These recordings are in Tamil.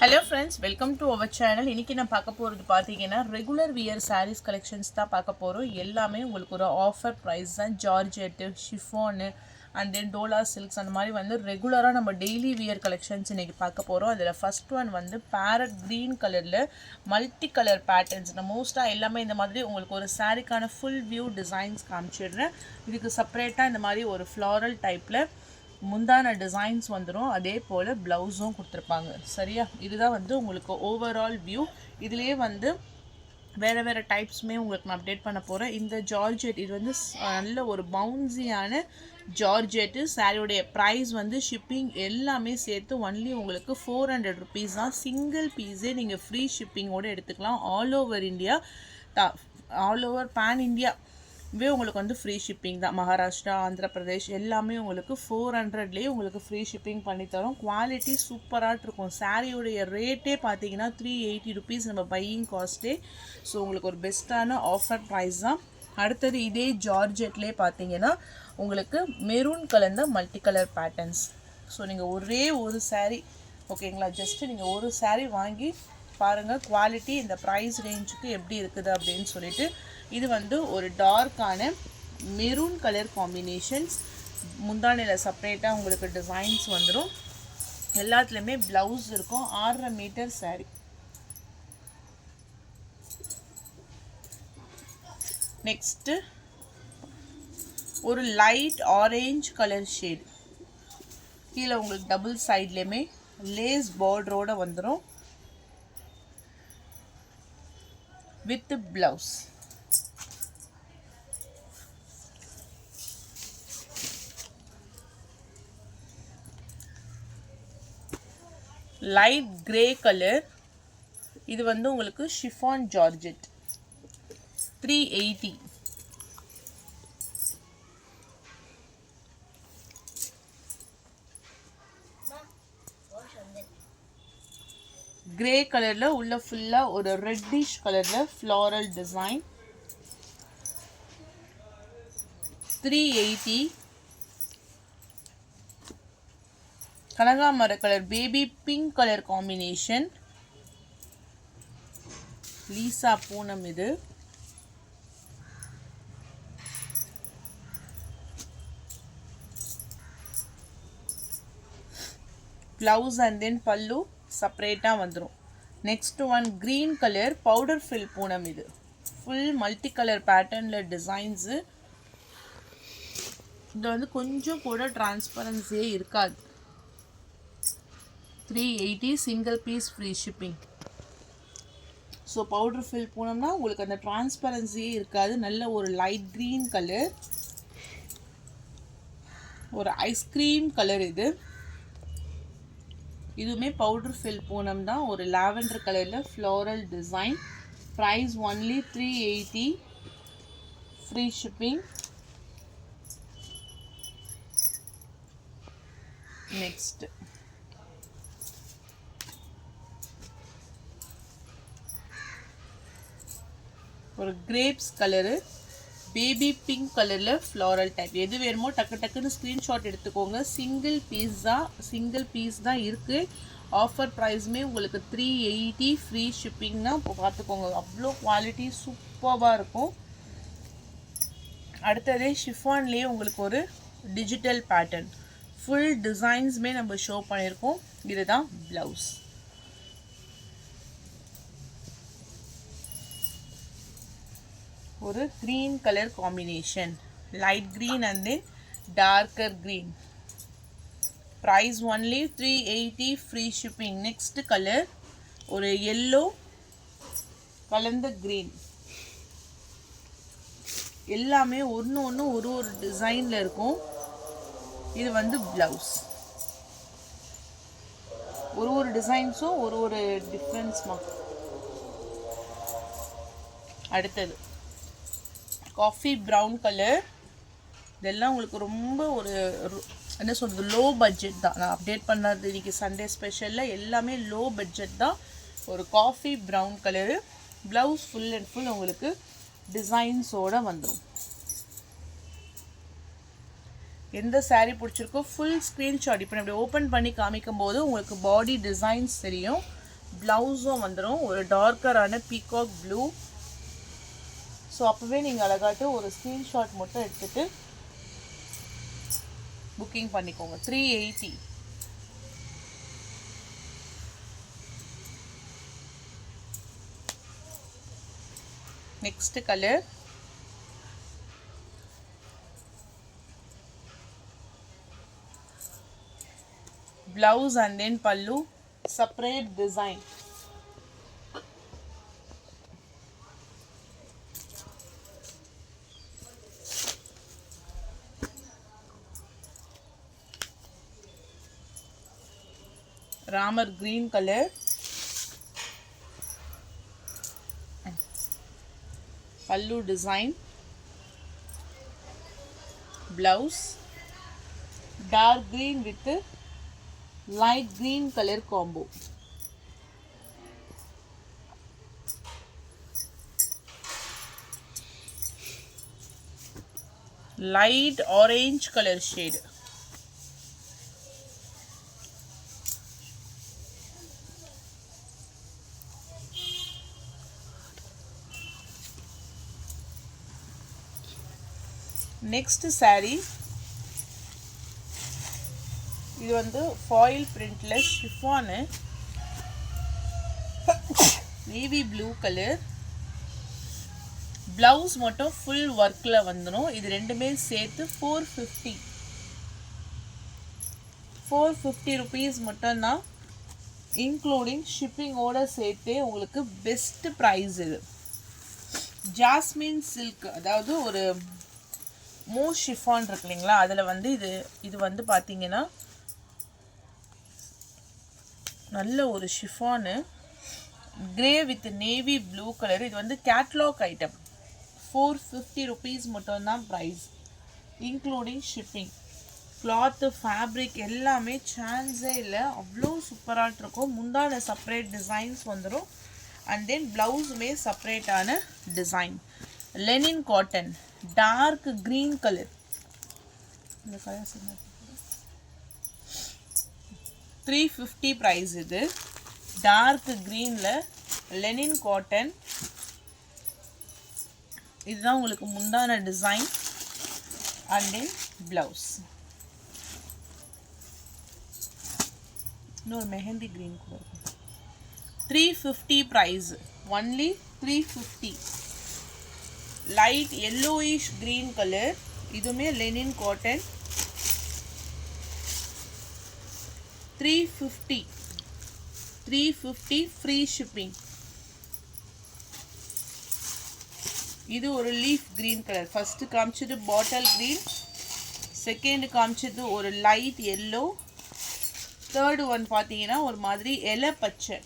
Hello friends, welcome to our channel. இன்னைக்கு நான் பார்க்க போறது பாத்தீங்கன்னா ரெகுலர் வியர் sarees collections தான் பார்க்க போறோம். எல்லாமே உங்களுக்கு ஒரு ஆஃபர் பிரைஸ் தான். Georgette, chiffon and then Dola silks அந்த மாதிரி வந்து ரெகுலரா நம்ம டெய்லி வியர் கலெக்ஷன்ஸ் இன்னைக்கு பார்க்க போறோம். அதுல ஃபர்ஸ்ட் ஒன் வந்து parrot green கலர்ல மல்டி கலர் பேட்டர்ன்ஸ். நான் மோஸ்டா எல்லாமே இந்த மாதிரி உங்களுக்கு ஒரு சாரிக்கான ஃபுல் வியூ டிசைன்ஸ் காமிச்சிடுறேன். இதுக்கு செப்பரேட்டா இந்த மாதிரி ஒரு ஃப்ளாரல் டைப்ல முந்தான டிசைன்ஸ் வந்துரும். அதே போல் ப்ளவுஸும் கொடுத்துருப்பாங்க. சரியா, இதுதான் வந்து உங்களுக்கு ஓவரால் வியூ. இதுலேயே வந்து வேறு வேறு டைப்ஸுமே உங்களுக்கு நான் அப்டேட் பண்ண போகிறேன். இந்த ஜார்ஜெட் இது வந்து நல்ல ஒரு பவுன்ஸியான ஜார்ஜெட்டு. சாரியோடைய ப்ரைஸ் வந்து ஷிப்பிங் எல்லாமே சேர்த்து ஒன்லி உங்களுக்கு 400 ருபீஸ் தான். சிங்கிள் பீஸே நீங்கள் ஃப்ரீ ஷிப்பிங்கோடு எடுத்துக்கலாம். All over India, all over pan India உங்களுக்கு வந்து ஃப்ரீ ஷிப்பிங் தான். மகாராஷ்டிரா, ஆந்திர பிரதேஷ் எல்லாமே உங்களுக்கு 400லேயே உங்களுக்கு ஃப்ரீ ஷிப்பிங் பண்ணித்தரோம். குவாலிட்டி சூப்பராக இருக்கும். சாரியோடைய ரேட்டே பார்த்தீங்கன்னா 380 ருபீஸ் நம்ம பையிங் காஸ்ட்டே. ஸோ உங்களுக்கு ஒரு பெஸ்ட்டான ஆஃபர் ப்ரைஸ் தான். அடுத்தது இதே ஜார்ஜெட்லேயே பார்த்தீங்கன்னா உங்களுக்கு மெரூன் கலந்த மல்டி கலர் பேட்டர்ன்ஸ். ஸோ நீங்கள் ஒரே ஒரு சாரீ ஓகேங்களா, ஜஸ்ட்டு நீங்கள் ஒரு சாரீ வாங்கி பாருங்கள் குவாலிட்டி இந்த ப்ரைஸ் ரேஞ்சுக்கு எப்படி இருக்குது அப்படின்னு சொல்லிட்டு. இது வந்து ஒரு டார்க்கான மெரூன் கலர் காம்பினேஷன்ஸ். முந்தானையில் செப்பரேட்டாக உங்களுக்கு டிசைன்ஸ் வந்துடும். எல்லாத்துலேயுமே ப்ளவுஸ் இருக்கும். 6.5 மீட்டர் சாரீ. நெக்ஸ்ட்டு ஒரு லைட் ஆரேஞ்ச் கலர் ஷேட். கீழே உங்களுக்கு டபுள் சைட்லேயுமே லேஸ் பார்டரோட வந்துடும் with blouse. Light grey colour. இது வந்து உங்களுக்கு ஷிஃபான் ஜார்ஜெட் 380. கிரே கலர்ல உள்ள ஃபுல்லா ஒரு ரெட்டிஷ் கலர்ல ஃப்ளாரல் டிசைன் 380. கனகாமர colour baby pink colour combination. லீசா பூனம். இது பிளவுஸ் அண்ட் தென் பல்லு செப்பரேட்டாக வந்துடும். Next one green colour powder fill Poonam. இது ஃபுல் மல்டி கலர் பேட்டர்னில் டிசைன்ஸு. இது வந்து கொஞ்சம் கூட டிரான்ஸ்பரன்சியே இருக்காது. 380 single piece free shipping. So powder fill பூனம்னா உங்களுக்கு அந்த டிரான்ஸ்பரன்சியே இருக்காது. நல்ல ஒரு லைட் க்ரீன் கலர், ஒரு ஐஸ்கிரீம் கலர். இதுவுமே பவுடர் ஃபில் பூனம் தான். ஒரு லாவெண்டர் கலரில் floral design. Price only 380 free shipping. Next ஒரு கிரேப்ஸ் கலரு பேபி பிங்க் கலரில் ஃப்ளாரல் டைப். எது வேணுமோ டக்கு டக்குன்னு ஸ்க்ரீன்ஷாட் எடுத்துக்கோங்க. சிங்கிள் பீஸ் தான் இருக்குது. ஆஃபர் ப்ரைஸுமே உங்களுக்கு 380 ஃப்ரீ ஷிப்பிங்னா இப்போ பார்த்துக்கோங்க. அவ்வளோ குவாலிட்டி சூப்பராக இருக்கும். அடுத்ததே ஷிஃபான்லேயே உங்களுக்கு ஒரு டிஜிட்டல் பேட்டர்ன் ஃபுல் டிசைன்ஸுமே நம்ம ஷோ பண்ணியிருக்கோம். இதுதான் ப்ளவுஸ். ஒரு green colour combination, light green and then darker green. price only 380 free shipping. next colour ஒரு yellow கலந்த green. எல்லாமே ஒன்று ஒரு டிசைனில் இருக்கும். இது வந்து ப்ளவுஸ். ஒரு டிசைன்ஸும் ஒரு டிஃப்ரென்ஸ்மா. அடுத்தது காஃபி ப்ரௌன் கலர். இதெல்லாம் உங்களுக்கு ரொம்ப ஒரு என்ன சொல்கிறது, லோ பட்ஜெட் தான். நான் அப்டேட் பண்ணது இன்றைக்கி சண்டே ஸ்பெஷலில் எல்லாமே லோ பட்ஜெட் தான். ஒரு coffee brown colour. Blouse full and full உங்களுக்கு டிசைன்ஸோடு வந்துடும். எந்த சாரீ பிடிச்சிருக்கோ ஃபுல் ஸ்க்ரீன்ஷாட் இப்போ நான் இப்படி ஓப்பன் பண்ணி காமிக்கும் போது உங்களுக்கு பாடி டிசைன்ஸ் தெரியும். ப்ளவுஸும் வந்துடும் ஒரு டார்க்கரான பீகாக் ப்ளூ. ஸோ அப்போவே நீங்கள் அழகாட்டு ஒரு ஸ்க்ரீன்ஷாட் மட்டும் எடுத்துகிட்டு புக்கிங் பண்ணிக்கோங்க. 380. Next colour blouse and then pallu separate design. Ramar green color, pallu design, blouse dark green with light green color combo. Light orange color shade. Next saree, இது வந்து foil printல chiffon navy blue color. blouse மட்டும் full workல வந்துரும். இது ரெண்டுமே சேர்த்து 450 rupees மட்டும் தான், including shipping ஓட சேர்த்து உங்களுக்கு பெஸ்ட் பிரைஸ். இது ஜாஸ்மின் சில்க், அதாவது ஒரு மூஸ் ஷிஃபான் இருக்கு இல்லைங்களா, அதில் வந்து இது வந்து பார்த்தீங்கன்னா நல்ல ஒரு chiffon grey with navy blue colour. இது வந்து கேட்லாக் ஐட்டம். 450 rupees மட்டும்தான் price, including shipping. Cloth fabric எல்லாமே சான்ஸே இல்லை, அவ்வளோ சூப்பராக இருக்கும். முந்தான செப்பரேட் டிசைன்ஸ் வந்துடும். அண்ட் தென் ப்ளவுஸுமே செப்பரேட்டான design. Linen cotton dark green colour. இந்த கலர் 350 ப்ரைஸ். இது டார்க் க்ரீனில் லெனின் காட்டன். இதுதான் உங்களுக்கு முந்தான டிசைன் அண்ட் தென் ப்ளவுஸ். இன்னொரு மெஹந்தி க்ரீன் கூட 350 price, only 350. Light yellowish green color, இதுமே linen cotton. 350 free shipping. இது ஒரு லீஃப் green color. ஃபர்ஸ்ட் காமிச்சது பாட்டில் green, செகண்ட் காமிச்சது ஒரு லைட் yellow, தேர்ட் ஒன் பார்த்தீங்கன்னா ஒரு மாதிரி இலை பச்சை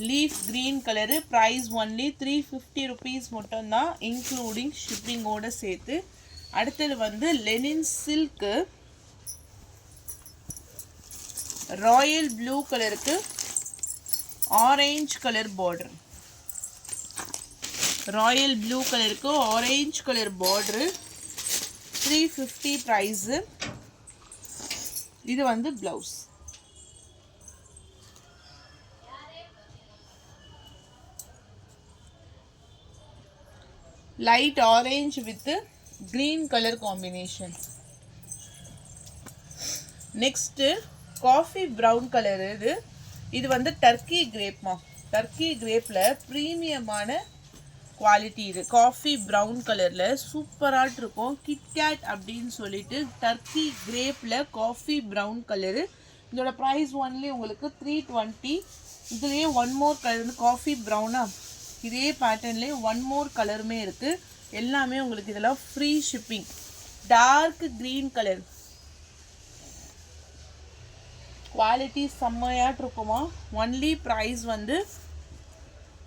leaf green colour. Price only 350 rupees மட்டும்தான், இன்க்ளூடிங் ஷிப்பிங்கோட சேர்த்து. அடுத்தது வந்து லெனின் சில்க்கு ராயல் ப்ளூ கலருக்கு orange colour border. Royal blue கலருக்கு ஆரஞ்ச் கலர் பார்டரு. 350 ப்ரைஸு. இது வந்து blouse. light orange with green color combination. next coffee brown color. இது வந்து டர்க்கி கிரேப்மா. டர்க்கி கிரேப்ல ப்ரீமியமான குவாலிட்டி. இது காஃபி ப்ரௌன் கலர்ல சூப்பராக இருக்கும். கிட்கேட் அப்படின்னு சொல்லிட்டு டர்க்கி கிரேப்ல காஃபி ப்ரௌன் கலரு. இதோட ப்ரைஸ் ஒன்லி உங்களுக்கு 320. இதுலேயே ஒன் மோர் கலர் வந்து காஃபி ப்ரௌனா, இதே பேட்டர்ன்லேயே ஒன் மோர் கலருமே இருக்குது. எல்லாமே உங்களுக்கு இதெல்லாம் free shipping. Dark green colour quality செம்மையாட்டு இருக்குமா. ஒன்லி ப்ரைஸ் வந்து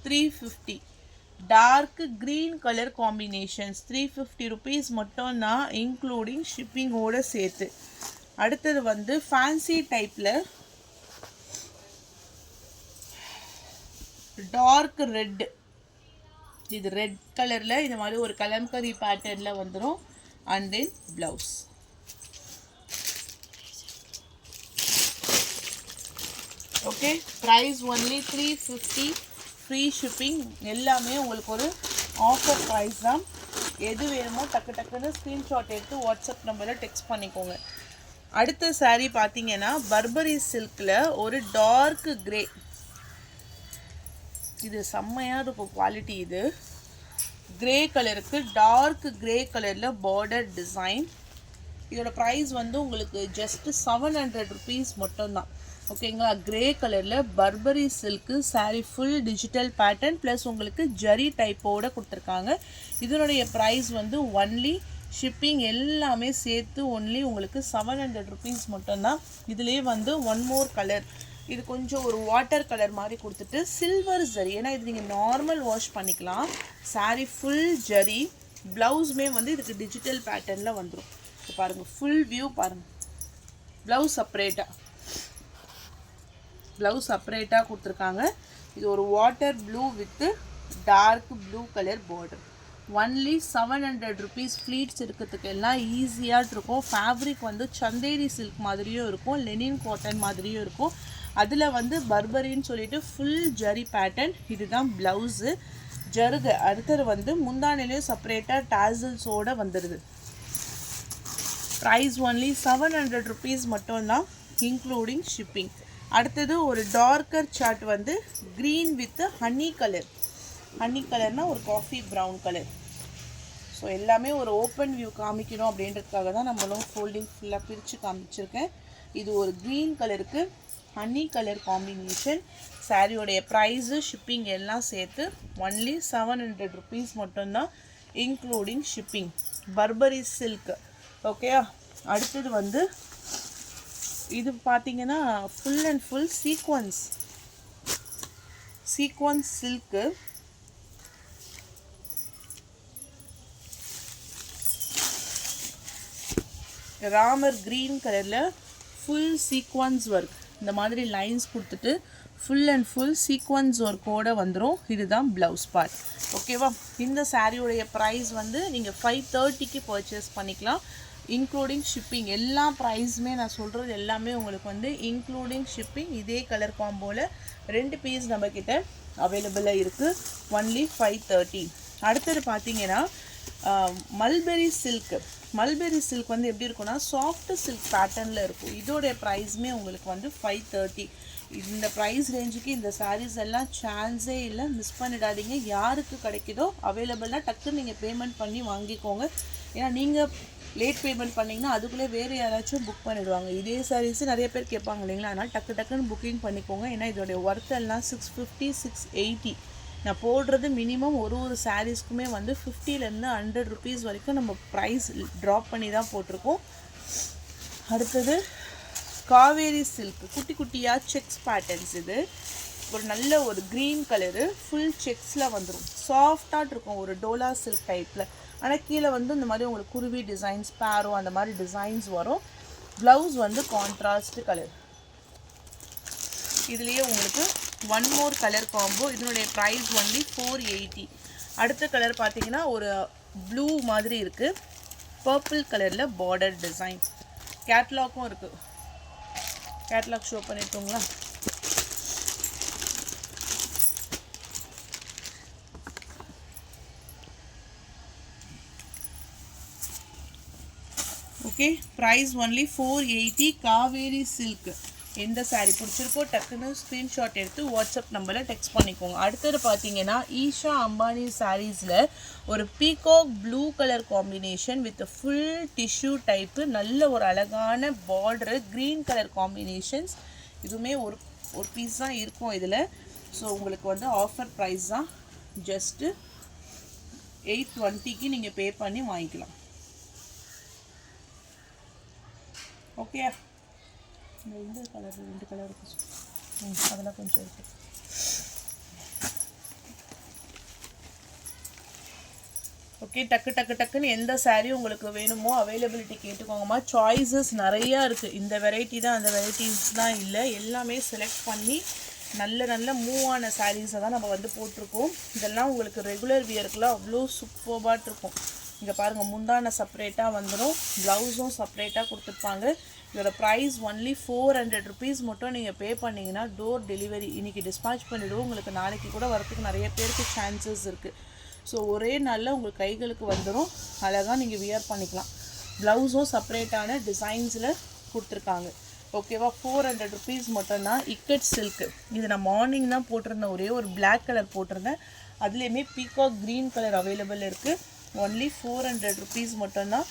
350. Dark green colour combinations 350 rupees மட்டும்தான், இன்க்ளூடிங் ஷிப்பிங்கோட சேர்த்து. அடுத்தது வந்து ஃபேன்சி டைப்பில் டார்க் ரெட். இது ரெட் கலரில் இந்த மாதிரி ஒரு கலம்கரி பேட்டர்னில் வந்துடும். And then blouse. Okay, price only 350, free shipping. எல்லாமே உங்களுக்கு ஒரு ஆஃபர் ப்ரைஸ் தான். எது வேணுமோ டக்கு டக்குன்னு ஸ்க்ரீன்ஷாட் எடுத்து வாட்ஸ்அப் நம்பரில் டெக்ஸ்ட் பண்ணிக்கோங்க. அடுத்த சாரீ பார்த்தீங்கன்னா பர்பரி சில்கில் ஒரு டார்க் கிரே, இது செம்மையாக இருக்கும் குவாலிட்டி. இது கிரே கலருக்கு டார்க் கிரே கலரில் பார்டர் டிசைன். இதோட ப்ரைஸ் வந்து உங்களுக்கு ஜஸ்ட் 700 ருபீஸ் மட்டும்தான். ஓகேங்களா, கிரே கலரில் Burberry silk sari, full digital pattern plus உங்களுக்கு ஜரி டைப்போடு கொடுத்துருக்காங்க. இதனுடைய ப்ரைஸ் வந்து ஒன்லி ஷிப்பிங் எல்லாமே சேர்த்து ஒன்லி உங்களுக்கு 700 ருபீஸ் மட்டும்தான். இதுலேயே வந்து ஒன் மோர் கலர், இது கொஞ்சம் ஒரு வாட்டர் கலர் மாதிரி கொடுத்துட்டு சில்வர் ஜரி, ஏன்னா இது நீங்கள் நார்மல் வாஷ் பண்ணிக்கலாம். சாரீ ஃபுல் ஜரி, ப்ளவுஸுமே வந்து இதுக்கு டிஜிட்டல் பேட்டர்னில் வந்துடும். இப்போ பாருங்கள், ஃபுல் வியூ பாருங்கள். ப்ளவுஸ் செப்பரேட்டாக கொடுத்துருக்காங்க. இது ஒரு water blue with dark blue colour border. Only 700 rupees. Pleats இருக்கிறதுக்கு எல்லாம் ஈஸியாக இருக்கும். ஃபேப்ரிக் வந்து சந்தேரி சில்க் மாதிரியும் இருக்கும், லெனின் காட்டன் மாதிரியும் இருக்கும். அதில் வந்து பர்பரின்னு சொல்லிட்டு ஃபுல் ஜரி பேட்டர்ன். இதுதான் ப்ளவுஸு. ஜருகு அடுத்தது வந்து முந்தானிலையும் செப்பரேட்டாக டாசல்ஸோடு வந்துடுது. ப்ரைஸ் ஒன்லி 700 ருபீஸ் மட்டும்தான், இன்க்ளூடிங் ஷிப்பிங். அடுத்தது ஒரு டார்க்கர் சார்ட் வந்து green with honey colour. Honey கலர்னால் ஒரு காஃபி ப்ரௌன் கலர். ஸோ எல்லாமே ஒரு ஓப்பன் வியூ காமிக்கணும் அப்படின்றதுக்காக தான் நம்மளும் ஃபோல்டிங் ஃபுல்லாக பிரித்து காமிச்சிருக்கேன். இது ஒரு க்ரீன் கலருக்கு ஹனி கலர் காம்பினேஷன். சாரியோடைய ப்ரைஸு ஷிப்பிங் எல்லாம் சேர்த்து ஒன்லி 700 ருபீஸ் மட்டும்தான், including shipping. Burberry silk. Okay, அடுத்தது வந்து இது பார்த்தீங்கன்னா full and full sequence silk. Ramar green கலரில் ஃபுல் சீக்வன்ஸ் ஒர்க், இந்த மாதிரி லைன்ஸ் கொடுத்துட்டு ஃபுல் அண்ட் ஃபுல் சீக்வன்ஸ் ஒர்க்கோடு வந்துடும். இதுதான் ப்ளவுஸ் பார்ட். ஓகேவா, இந்த சாரியோடைய ப்ரைஸ் வந்து நீங்கள் 530க்கு பர்ச்சேஸ் பண்ணிக்கலாம், இன்க்ளூடிங் ஷிப்பிங். எல்லா ப்ரைஸுமே நான் சொல்கிறது எல்லாமே உங்களுக்கு வந்து இன்க்ளூடிங் ஷிப்பிங். இதே கலர் காம்போவில் 2 பீஸ் நம்மக்கிட்ட அவைலபிளாக இருக்குது, ஒன்லி 530. அடுத்தது பார்த்தீங்கன்னா மல்பெரி சில்க். மல்பெரி சில்க் வந்து எப்படி இருக்குன்னா சாஃப்ட் சில்க் பேட்டர்னில் இருக்கும். இதோடைய ப்ரைஸுமே உங்களுக்கு வந்து 530. இந்த ப்ரைஸ் ரேஞ்சுக்கு இந்த சாரீஸ் எல்லாம் சான்ஸே இல்லை, மிஸ் பண்ணிடாதீங்க. யாருக்கு கிடைக்குதோ அவைலபிளாக டக்குன்னு நீங்கள் பேமெண்ட் பண்ணி வாங்கிக்கோங்க. ஏன்னா நீங்கள் லேட் பேமெண்ட் பண்ணிங்கன்னா அதுக்குள்ளே வேறு யாராச்சும் புக் பண்ணிவிடுவாங்க. இதே சாரீஸு நிறைய பேர் கேட்பாங்க இல்லைங்களா, அதனால் டக்குன்னு புக்கிங் பண்ணிக்கோங்க. ஏன்னா இதோடைய ஒர்த் எல்லாம் 650, 680. நான் போடுறது மினிமம் ஒரு சாரீஸ்க்குமே வந்து 50லேருந்து 100 ருபீஸ் வரைக்கும் நம்ம ப்ரைஸ் ட்ராப் பண்ணி தான் போட்டிருக்கோம். அடுத்தது காவேரி சில்க், குட்டி குட்டியாக செக்ஸ் பேட்டர்ன்ஸ். இது ஒரு நல்ல ஒரு க்ரீன் கலரு, ஃபுல் செக்ஸில் வந்துடும். சாஃப்டாக இருக்கும், ஒரு டோலா சில்க் டைப்பில். ஆனால் கீழே வந்து இந்த மாதிரி உங்களுக்கு குருவி டிசைன்ஸ், பேரோ அந்த மாதிரி டிசைன்ஸ் வரும். ப்ளவுஸ் வந்து கான்ட்ராஸ்ட் கலர். இதுலேயே உங்களுக்கு ஒன் மோர் கலர் காம்போ. இதனுடைய ப்ரைஸ் ஒன்லி 480. அடுத்த கலர் பார்த்தீங்கன்னா ஒரு ப்ளூ மாதிரி இருக்குது, பர்பிள் கலரில் பார்டர் டிசைன். கேட்லாக்கும் இருக்குது, கேட்லாக் ஷோ பண்ணிட்டோங்களா. Okay, price only 480. Kaveri silk. எந்த சாரீ பிடிச்சிருக்கோ டக்குன்னு ஸ்க்ரீன்ஷாட் எடுத்து வாட்ஸ்அப் நம்பரில் டெக்ஸ்ட் பண்ணிக்கோங்க. அடுத்தது பார்த்தீங்கன்னா ஈஷா அம்பானி சாரீஸில் ஒரு peacock blue colour combination with full tissue type, நல்ல ஒரு அழகான பார்டரு, க்ரீன் கலர் காம்பினேஷன்ஸ். இதுவுமே ஒரு பீஸ் தான் இருக்கும் இதில். ஸோ உங்களுக்கு வந்து ஆஃபர் ப்ரைஸ் தான், ஜஸ்ட்டு 820க்கு நீங்கள் பே பண்ணி வாங்கிக்கலாம். ஓகே, இந்த கலர் 2 கலர் இருக்குது, அதெல்லாம் கொஞ்சம் இருக்குது. ஓகே, டக்குன்னு எந்த சாரீ உங்களுக்கு வேணுமோ அவைலபிலிட்டி கேட்டுக்கோங்கம்மா. சாய்ஸஸ் நிறையா இருக்குது. இந்த வெரைட்டி தான் அந்த வெரைட்டிஸ் தான் இல்லை, எல்லாமே செலக்ட் பண்ணி நல்ல மூவ் ஆன சாரீஸை தான் நம்ம வந்து போட்டிருக்கோம். இதெல்லாம் உங்களுக்கு ரெகுலர் வியருக்குலாம் அவ்வளோ சூப்பர்பாக இருக்கும். இங்கே பாருங்கள், முந்தான செப்பரேட்டாக வந்துடும், ப்ளவுஸும் செப்பரேட்டாக கொடுத்துருப்பாங்க. இதோட ப்ரைஸ் ஒன்லி 400 ருபீஸ் மட்டும் நீங்கள் பே பண்ணிங்கன்னா டோர் டெலிவரி இன்றைக்கி டிஸ்பேச் பண்ணிவிடுவோம். உங்களுக்கு நாளைக்கு கூட வரத்துக்கு நிறைய பேருக்கு சான்சஸ் இருக்குது. ஸோ ஒரே நாளில் உங்கள் கைகளுக்கு வந்துடும். அழகாக நீங்கள் வியர் பண்ணிக்கலாம். ப்ளவுஸும் செப்பரேட்டான டிசைன்ஸில் கொடுத்துருக்காங்க. ஓகேவா, 400 ருபீஸ் மட்டும்தான். இக்கட் சில்க்கு, இது நான் மார்னிங் தான் போட்டிருந்தேன். ஒரே ஒரு பிளாக் கலர் போட்டிருந்தேன். அதுலேயுமே பீகாக் க்ரீன் கலர் அவைலபிள் இருக்குது. ஒன்லி 400 ருபீஸ் மட்டும்தான்,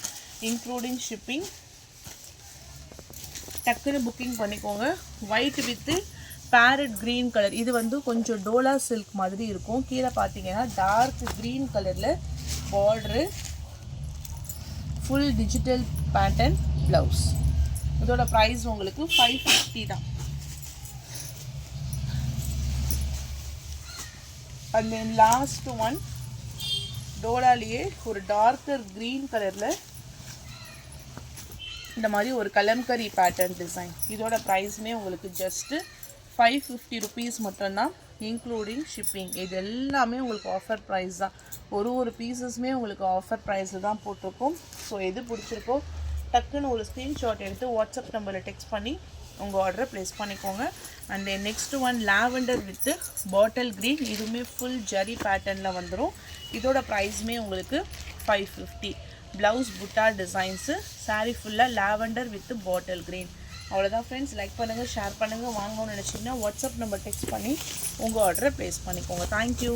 இன்க்ளூடிங் ஷிப்பிங். டக்குன்னு புக்கிங் பண்ணிக்கோங்க. White with farad green colour, இது வந்து கொஞ்சம் டோலா சில்க் மாதிரி இருக்கும். கீழே பார்த்தீங்கன்னா டார்க் க்ரீன் கலரில் border, full digital pattern blouse. இதோட ப்ரைஸ் உங்களுக்கு 550 தான். அண்ட் தென் லாஸ்ட் ஒன், டோலாலேயே ஒரு டார்க்கர் க்ரீன் கலரில் இந்த மாதிரி ஒரு கலம்கரி பேட்டர்ன் டிசைன். இதோட ப்ரைஸுமே உங்களுக்கு ஜஸ்ட்டு 550 ருபீஸ் மட்டும்தான், இன்க்ளூடிங் ஷிப்பிங். இது எல்லாமே உங்களுக்கு ஆஃபர் ப்ரைஸ் தான். ஒரு பீசஸுமே உங்களுக்கு ஆஃபர் ப்ரைஸில் தான் போட்டிருக்கோம். ஸோ எது பிடிச்சிருக்கோ டக்குன்னு ஒரு ஸ்க்ரீன்ஷாட் எடுத்து வாட்ஸ்அப் நம்பரில் டெக்ஸ்ட் பண்ணி உங்கள் ஆர்டரை ப்ளேஸ் பண்ணிக்கோங்க. And then next one lavender with bottle green, இதுவுமே ஃபுல் ஜரி பேட்டர்னில் வந்துடும். இதோட ப்ரைஸுமே உங்களுக்கு 550. ப்ளவுஸ் புட்டா டிசைன்ஸு, சாரீ ஃபுல்லாக லாவெண்டர் வித்து பாட்டில் க்ரீன். அவ்வளோதான் ஃப்ரெண்ட்ஸ். லைக் பண்ணுங்கள், ஷேர் பண்ணுங்கள். வாங்கணும்னு நினச்சிங்கன்னா வாட்ஸ்அப் நம்பர் டெக்ஸ்ட் பண்ணி உங்கள் ஆர்டரை ப்ளேஸ் பண்ணிக்கோங்க. தேங்க்யூ.